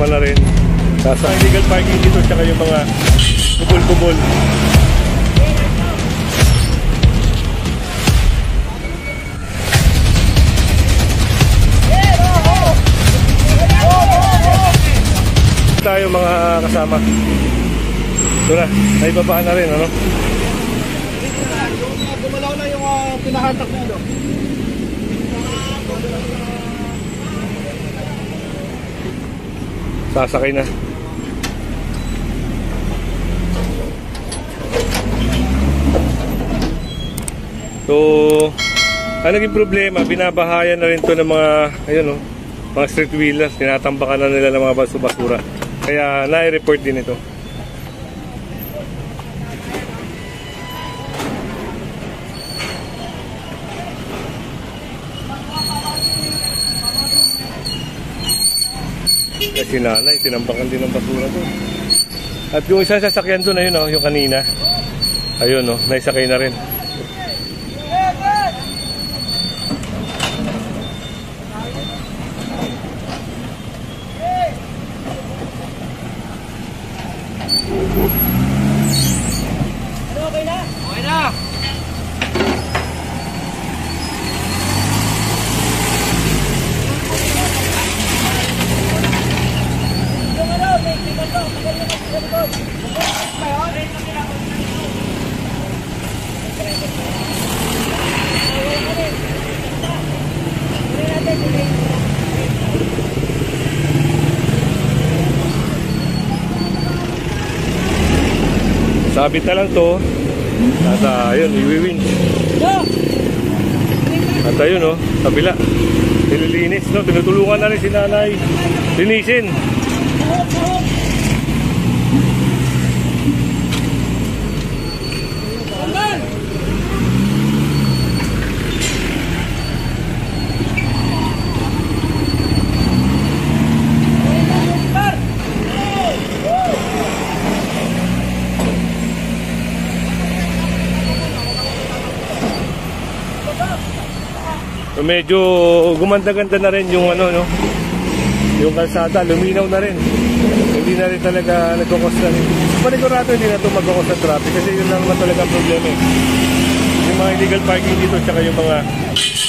problema na rin. Nasa illegal parking dito, tsaka yung mga kubol-kubol. Tayo mga kasama. Ito na, naibabaan na rin, ano? Gumalaw na yung pinahatak nito. Sasakay na. So, ang naging problema, binabahayan na rin to ng mga, ayun, oh, mga street wheelers. Tinatambakan na nila ng mga basura. Kaya nai-report din ito. Kasi nanay, tinambakan din ng basura doon. At yung isang sasakyan doon, ayun, oh, yung kanina. Ayun, oh, naisakay na rin. Okay na? Okay na! Sabit na lang to. At ayun, iwiwin. At ayun, oh, kabila. Nililinis, no? Tinutulungan na rin si nanay linisin. So, medyo gumanda-ganda na rin yung ano, no? Yung kalsada, luminaw na rin. Hindi na rin talaga nagkakos na rin. Panigurado hindi na ito magkakos na traffic kasi yun lang naman talaga ang problema, eh. Yung mga illegal parking dito tsaka yung mga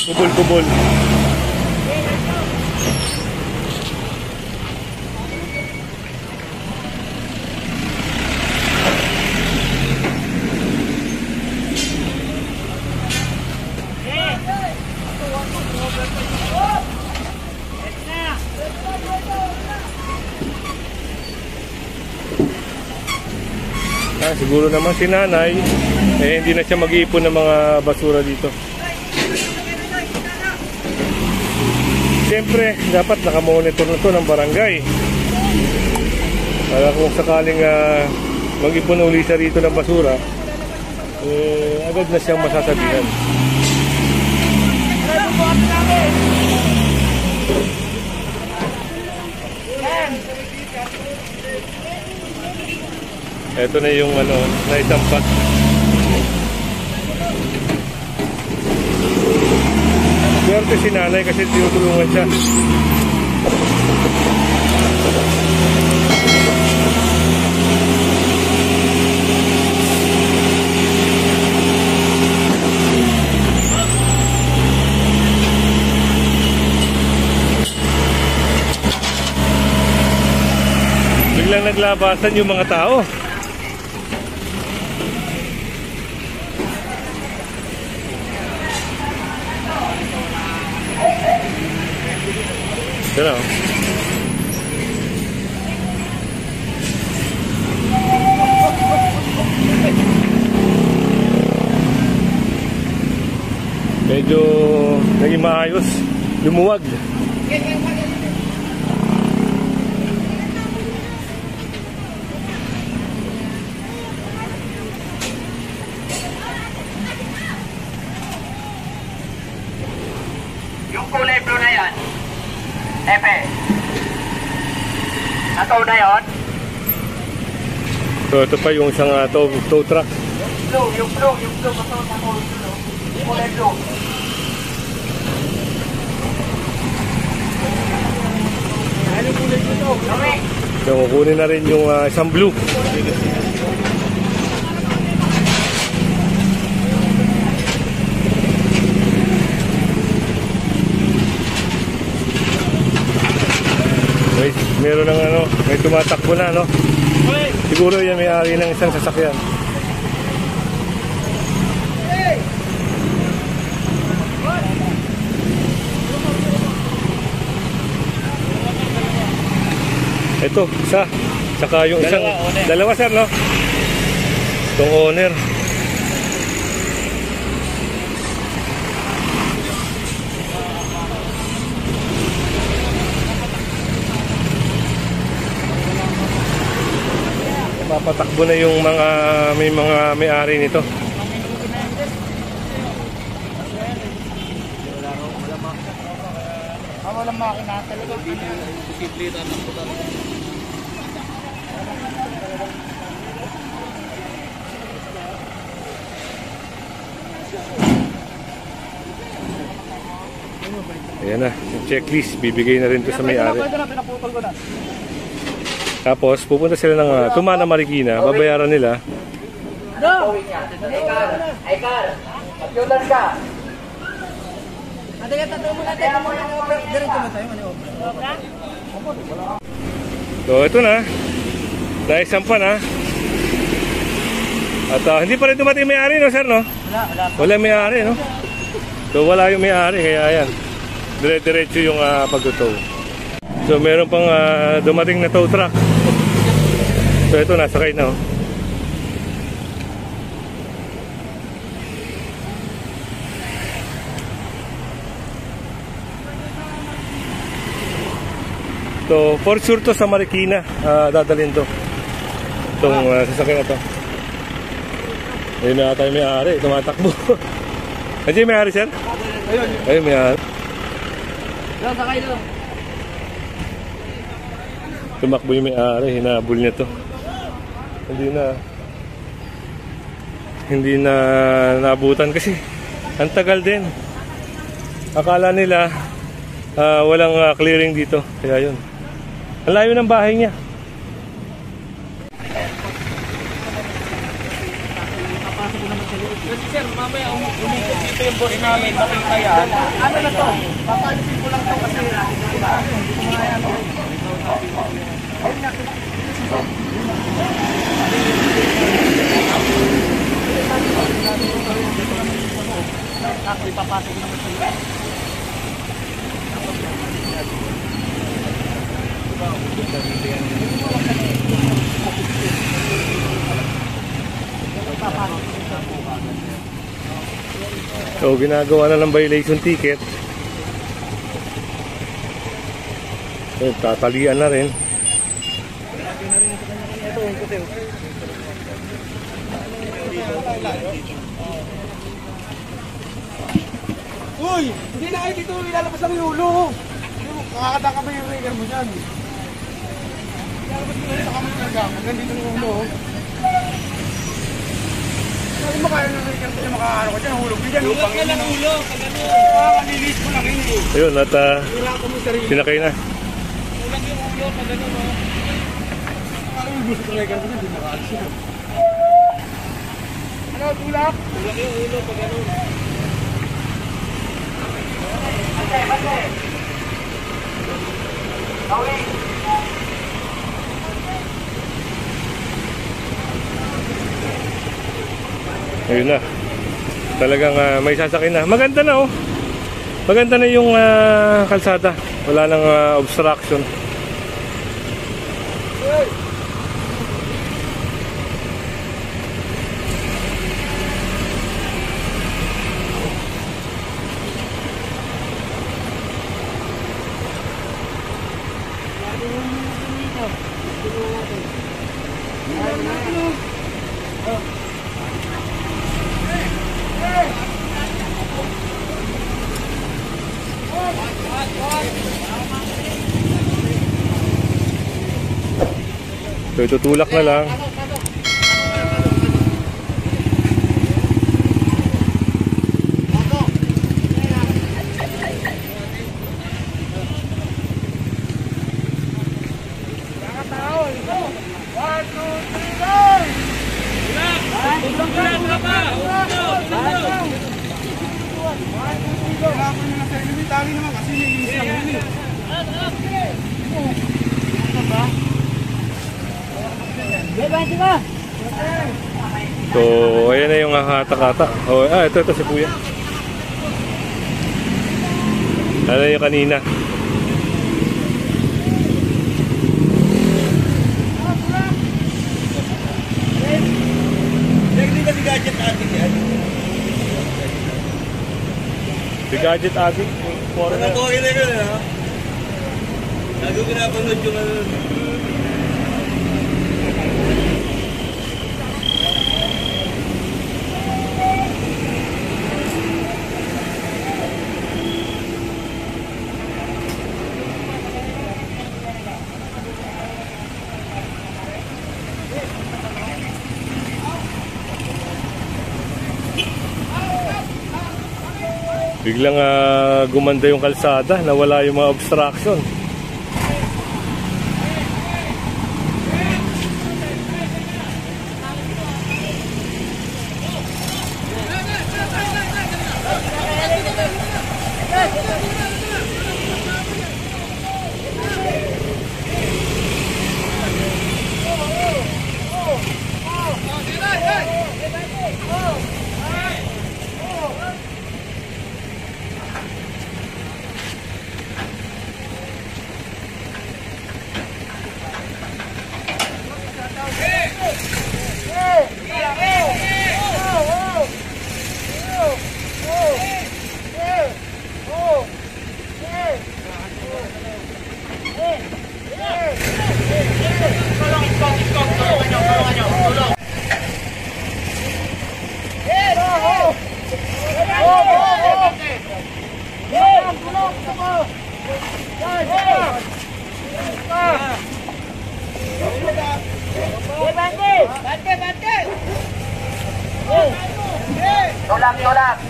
kubol-kubol. Siguro naman si nanay, hindi na siya mag-iipon ng mga basura dito. Siyempre, dapat nakamonitor na to ng barangay. Para kung sakaling mag-ipon uli siya rito ng basura, agad na siyang masasabihan. Ito na yung ano, naitampak. Swerte si nanay kasi tinutulungan siya. Biglang naglabasan yung mga tao. Ito na, oh. Medyo naging maayos, lumuwag. Yung kulay blue na yan, Epe, nataw na yun? So ito pa yung isang tow truck. Yung blue, nataw, yung kulay blue. Ano kulay blue to? So, kukunin na rin yung isang blue. Meron ng ano, may tumatakbo na, no? Siguro yan may-ari ng isang sasakyan. Ito, isa. Saka yung isang, dalawa sir, no? Itong owner. Papatakbo na yung mga may-ari nito. Walang makina talaga. Posible tatakbo talaga. Ayan na, yung checklist. Bibigay na rin ito sa may-ari. Tapos, pupunta sila ng Tumana, Marikina. Babayaran nila. Aikar, mag-yulan ka. So, ito na. Dahil sampan, ha. At hindi pa rin dumating may-ari, no, sir, no? Wala may-ari, no? So, wala yung may-ari, kaya yan. Dire-diretso yung pagtutow. So, meron pang dumating na tow truck. So, ito, nasakay na, oh. So, for sure to sa Marikina, dadalhin to. Itong sasakyan na to. Ayun na tayo may-ari, tumatakbo. Nandiyan may-ari, sir? Ayun, may-ari. Lang, sakay lang. Tumakbo yung may-ari, hinabol niya to. Hindi na naabutan kasi ang tagal din. Akala nila walang clearing dito, kaya yun. Ang layo ng bahay niya. Kasi sir, mamaya umikot dito yung boss namin, makita yan. Ano na to? Papalisin ko lang to kasi ipapasok naman sa iyo. So, ginagawa na ng violation ticket. So, tatalian na rin. Uy! Hindi na kayo dito ilalabas ang yulo. Kakakata ka ba yung trigger mo dyan? Ilalabas mo sa kamay talaga. Hanggang dito ng ulo. Kung makaya ng trigger mo dyan, makakano ka dyan. Hulog dyan. Hulog ka lang ulo. Kakalilis mo lang yun eh. Ayun, at sinakay na. Hulang yung ulo pag gano'n o. Kakalilis mo sa trigger mo dyan, hindi makaalis yun. Ano, tulak? Tulak yung ulo pag gano'n. Ayun na. Talagang may sasakyan na. Maganda na, oh. Maganda na yung kalsada. Wala nang obstruction. So, itutulak na lang. Kailangan mo na sa inyo. Tali naman kasi nilinis lang yun eh. So, ayan na yung hata-kata. Oh, ito si Kuya. Ano yung kanina? Hindi ba si Gadget ating yan? Si Gadget Adi. Ang buhay na yun ha? Lagi ko napanood yung ano. Biglang gumanda yung kalsada, nawala yung mga obstruction.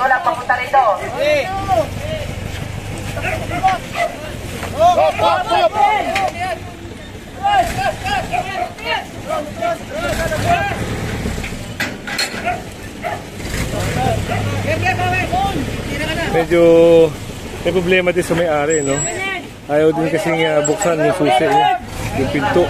Tulak, papunta rito. Medyo may problema din sa may-ari, no? Ayaw din kasing buksan yung susi niya, yung pinto.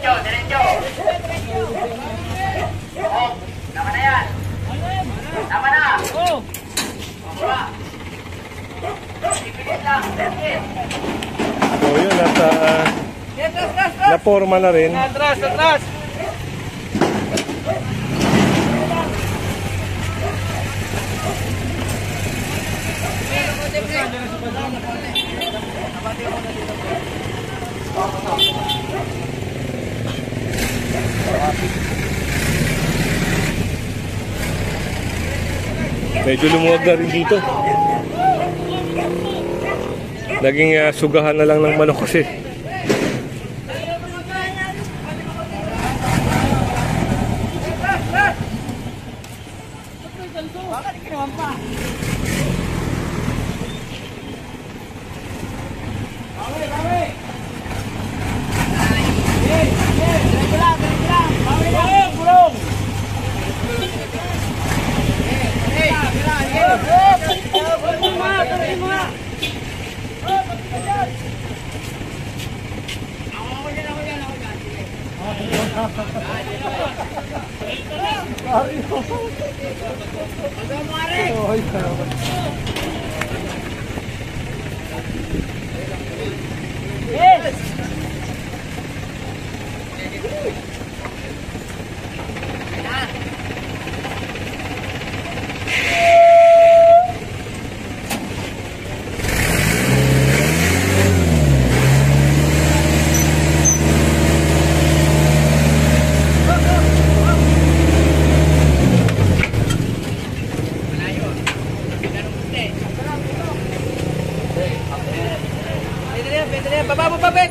Diretso. Oh, tama na yan. Tama na. Ipilit lang. So yun, na-forma na rin. Atras. Medyo lumuwag na rin dito. Naging sugahan na lang ng manok kasi.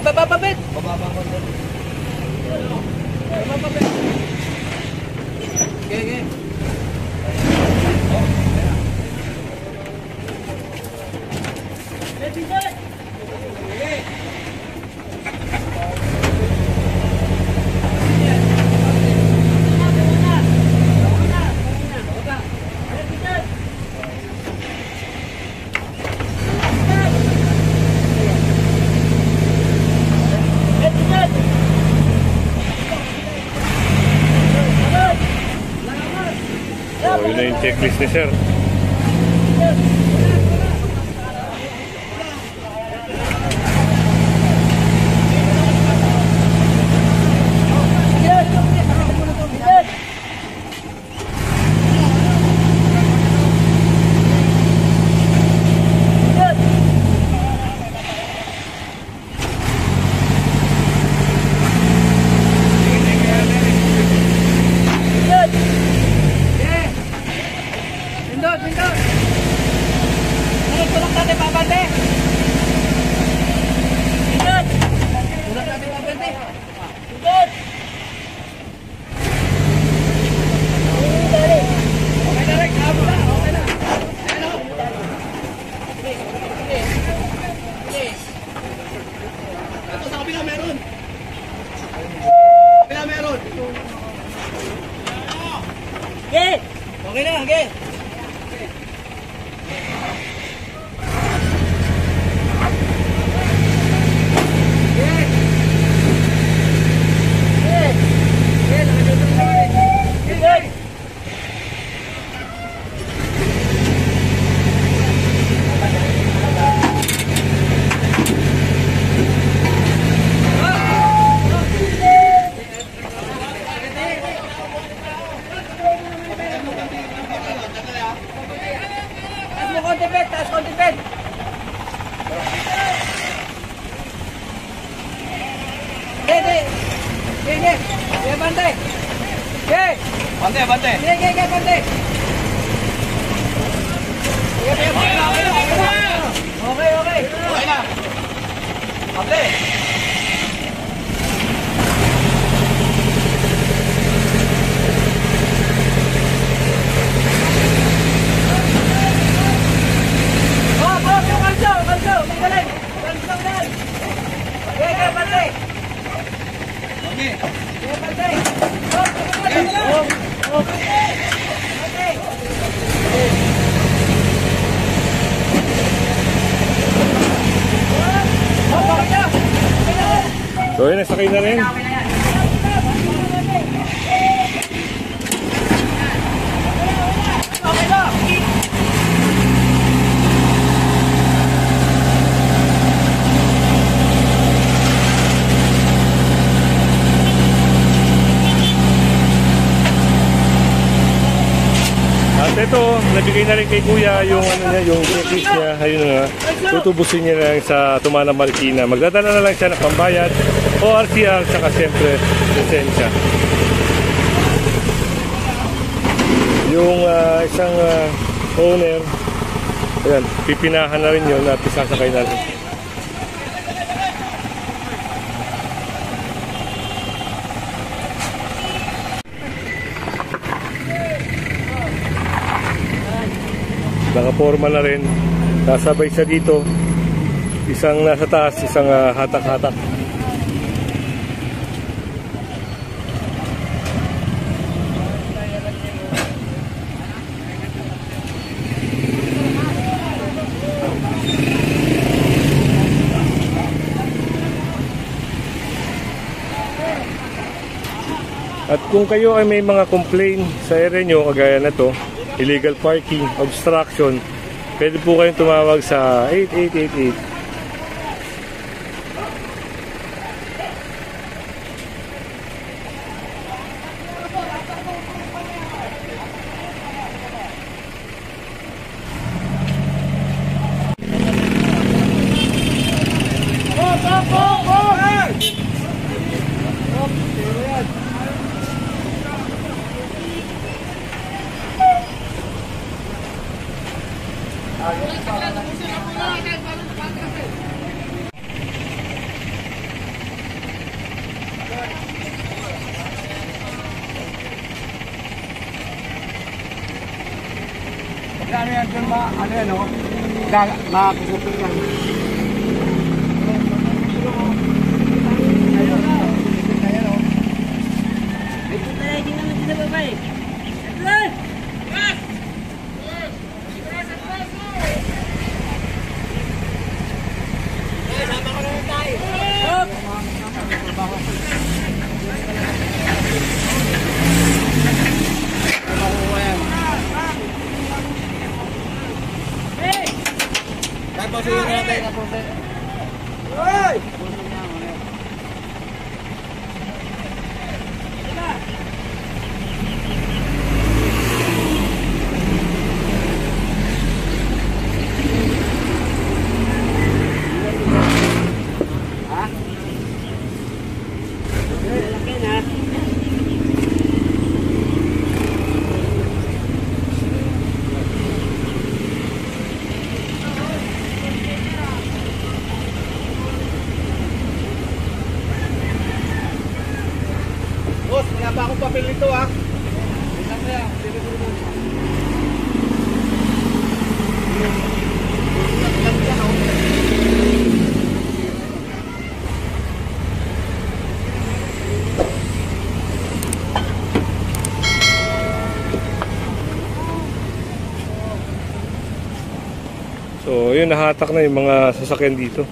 Babababit. Okay. yun na yung checklist ni sir. Okay na, okay. Taas konti bed. Bante. Okay na. Bante. So yun, nasakay na rin. At ito, nabigay na rin kay Kuya yung ano niya, yung checklist niya. Ayun nga, tutubusin niya lang sa Tumana Marikina. Magdadala na lang siya ng pambayad, ORCR, saka siyempre lisensya. Yung isang owner, ayan, pipinahan na rin yun at isasakay na rin. Nakaporma na rin. Kasabay siya dito. Isang nasa taas, isang hatak-hatak. At kung kayo ay may mga complaint sa area nyo, kagaya na to, illegal parking, obstruction, pwede po kayong tumawag sa 8888. Ano yan dun ba? Ano yan o? Makakasupin yan. Hoy! Boss, wala pa akong papel nito ah. Tingnan mo yan. So, yun, nahatak na yung mga sasakyan dito.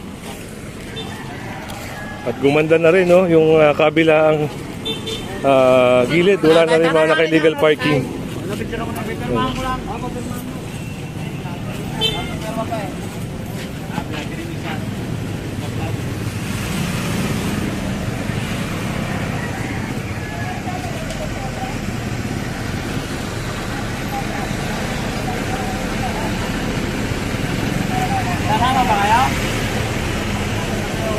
At gumanda na rin, no? Yung kabilang gilid, wala na rin mga naka-illegal parking.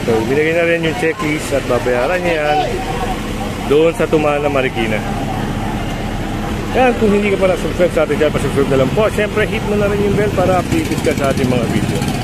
So, binigay na rin yung checklist at babayaran niya yan doon sa Tumana, Marikina. Yan, kung hindi ka pa na-subscribe sa atin dyan, pa-subscribe na lang po. Siyempre, hit mo na rin yung bell para updated ka sa ating mga video.